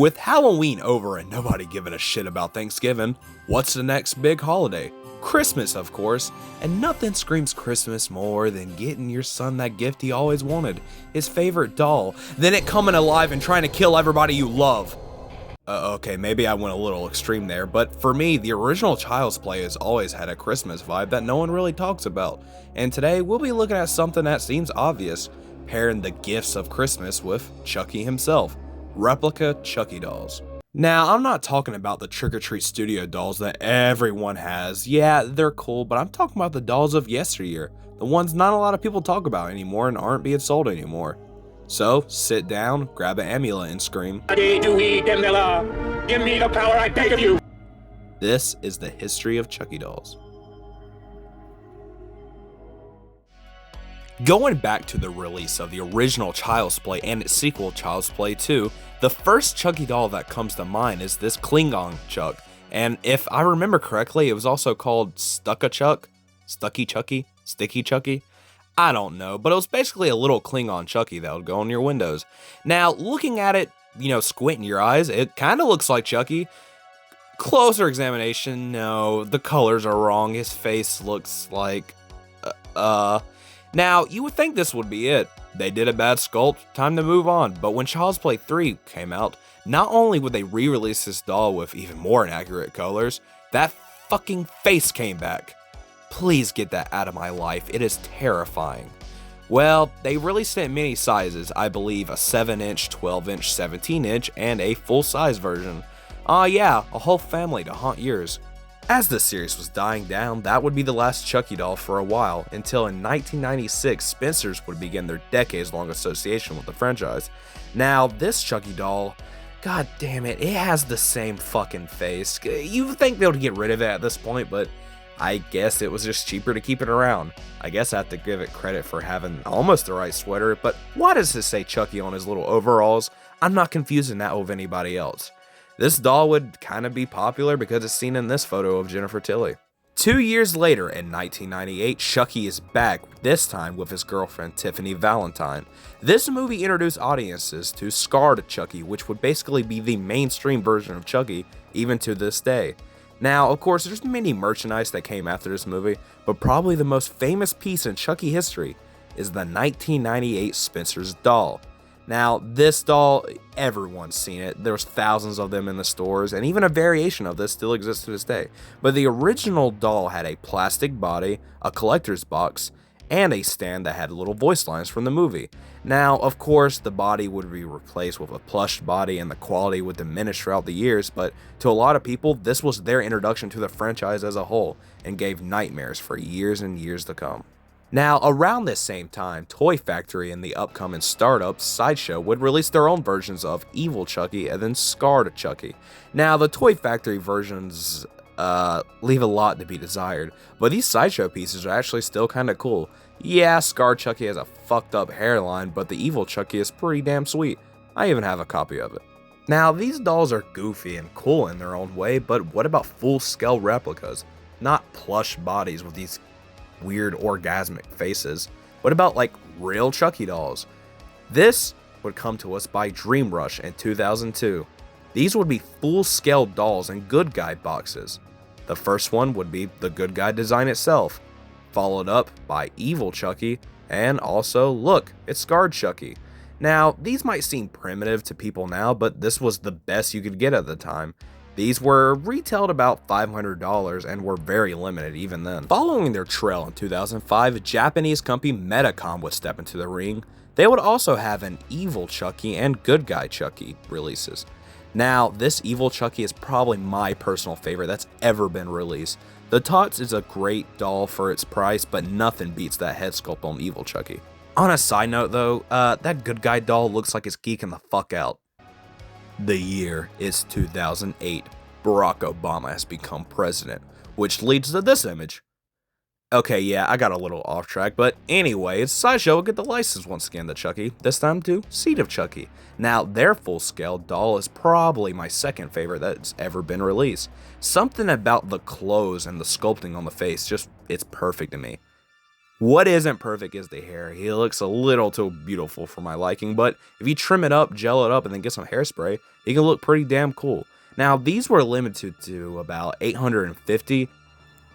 With Halloween over and nobody giving a shit about Thanksgiving, what's the next big holiday? Christmas, of course, and nothing screams Christmas more than getting your son that gift he always wanted, his favorite doll, then it coming alive and trying to kill everybody you love. Okay, maybe I went a little extreme there, but for me, the original Child's Play has always had a Christmas vibe that no one really talks about, and today we'll be looking at something that seems obvious, pairing the gifts of Christmas with Chucky himself. Replica Chucky dolls. Now, I'm not talking about the Trick or Treat Studio dolls that everyone has. Yeah, they're cool, but I'm talking about the dolls of yesteryear, the ones not a lot of people talk about anymore and aren't being sold anymore. So, sit down, grab an amulet, and scream, Give me the power, I beg of you! This is the history of Chucky dolls. Going back to the release of the original Child's Play and its sequel Child's Play 2, the first Chucky doll that comes to mind is this Klingon Chuck, and if I remember correctly, it was also called Stucky Chucky? I don't know, but it was basically a little Klingon Chucky that would go on your windows. Now, looking at it, squinting your eyes, it kind of looks like Chucky. Closer examination, no, the colors are wrong, his face looks like, Now, you would think this would be it. They did a bad sculpt, time to move on. But when Child's Play 3 came out, not only would they re-release this doll with even more inaccurate colors, that fucking face came back. Please get that out of my life, it is terrifying. Well, they released it in many sizes, I believe a 7-inch, 12-inch, 17-inch, and a full-size version. Yeah, a whole family to haunt yours. As the series was dying down, that would be the last Chucky doll for a while, until in 1996, Spencer's would begin their decades-long association with the franchise. Now, this Chucky doll, god damn it, it has the same fucking face. You'd think they would get rid of it at this point, but I guess it was just cheaper to keep it around. I guess I have to give it credit for having almost the right sweater, but why does it say Chucky on his little overalls? I'm not confusing that with anybody else. This doll would kind of be popular because it's seen in this photo of Jennifer Tilly. 2 years later, in 1998, Chucky is back, this time with his girlfriend Tiffany Valentine. This movie introduced audiences to Scarred Chucky, which would basically be the mainstream version of Chucky, even to this day. Now, of course, there's many merchandise that came after this movie, but probably the most famous piece in Chucky history is the 1998 Spencer's doll. Now, this doll, everyone's seen it. There's thousands of them in the stores, and even a variation of this still exists to this day. But the original doll had a plastic body, a collector's box, and a stand that had little voice lines from the movie. Now, of course, the body would be replaced with a plush body and the quality would diminish throughout the years, but to a lot of people, this was their introduction to the franchise as a whole, and gave nightmares for years and years to come. Now, around this same time, Toy Factory and the upcoming startup Sideshow would release their own versions of Evil Chucky and then Scarred Chucky. Now, the Toy Factory versions leave a lot to be desired, but these Sideshow pieces are actually still kinda cool. Yeah, Scarred Chucky has a fucked up hairline, but the Evil Chucky is pretty damn sweet. I even have a copy of it. Now, these dolls are goofy and cool in their own way, but what about full-scale replicas? Not plush bodies with these weird orgasmic faces. What about like real Chucky dolls? This would come to us by Dream Rush in 2002. These would be full-scale dolls in Good Guy boxes. The first one would be the Good Guy design itself, followed up by Evil Chucky, and also, look, it's Scarred Chucky. Now, these might seem primitive to people now, but this was the best you could get at the time. These were retailed about $500 and were very limited even then. Following their trail in 2005, Japanese company Medicom would step into the ring. They would also have an Evil Chucky and Good Guy Chucky releases. Now, this Evil Chucky is probably my personal favorite that's ever been released. The Tots is a great doll for its price, but nothing beats that head sculpt on Evil Chucky. On a side note though, that Good Guy doll looks like it's geeking the fuck out. The year is 2008. Barack Obama has become president, which leads to this image. Okay, yeah, I got a little off track, but anyway, Sideshow will get the license once again to Chucky, this time to Seed of Chucky. Now, their full-scale doll is probably my second favorite that's ever been released. Something about the clothes and the sculpting on the face, it's perfect to me. What isn't perfect is the hair. He looks a little too beautiful for my liking, but if you trim it up, gel it up, and then get some hairspray, he can look pretty damn cool. Now, these were limited to about 850,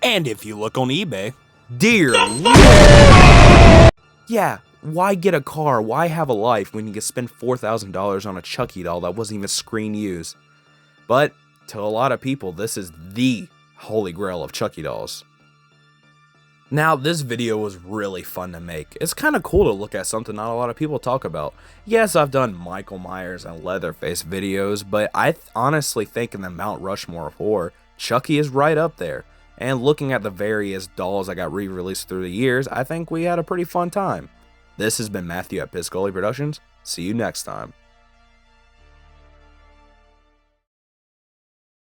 and if you look on eBay, dear Lord, yeah, why get a car? Why have a life when you can spend $4,000 on a Chucky doll that wasn't even screen used? But to a lot of people, this is the holy grail of Chucky dolls. Now, this video was really fun to make. It's kind of cool to look at something not a lot of people talk about. Yes, I've done Michael Myers and Leatherface videos, but I honestly think in the Mount Rushmore of horror, Chucky is right up there. And looking at the various dolls that got re-released through the years, I think we had a pretty fun time. This has been Matthew at Piscoli Productions. See you next time.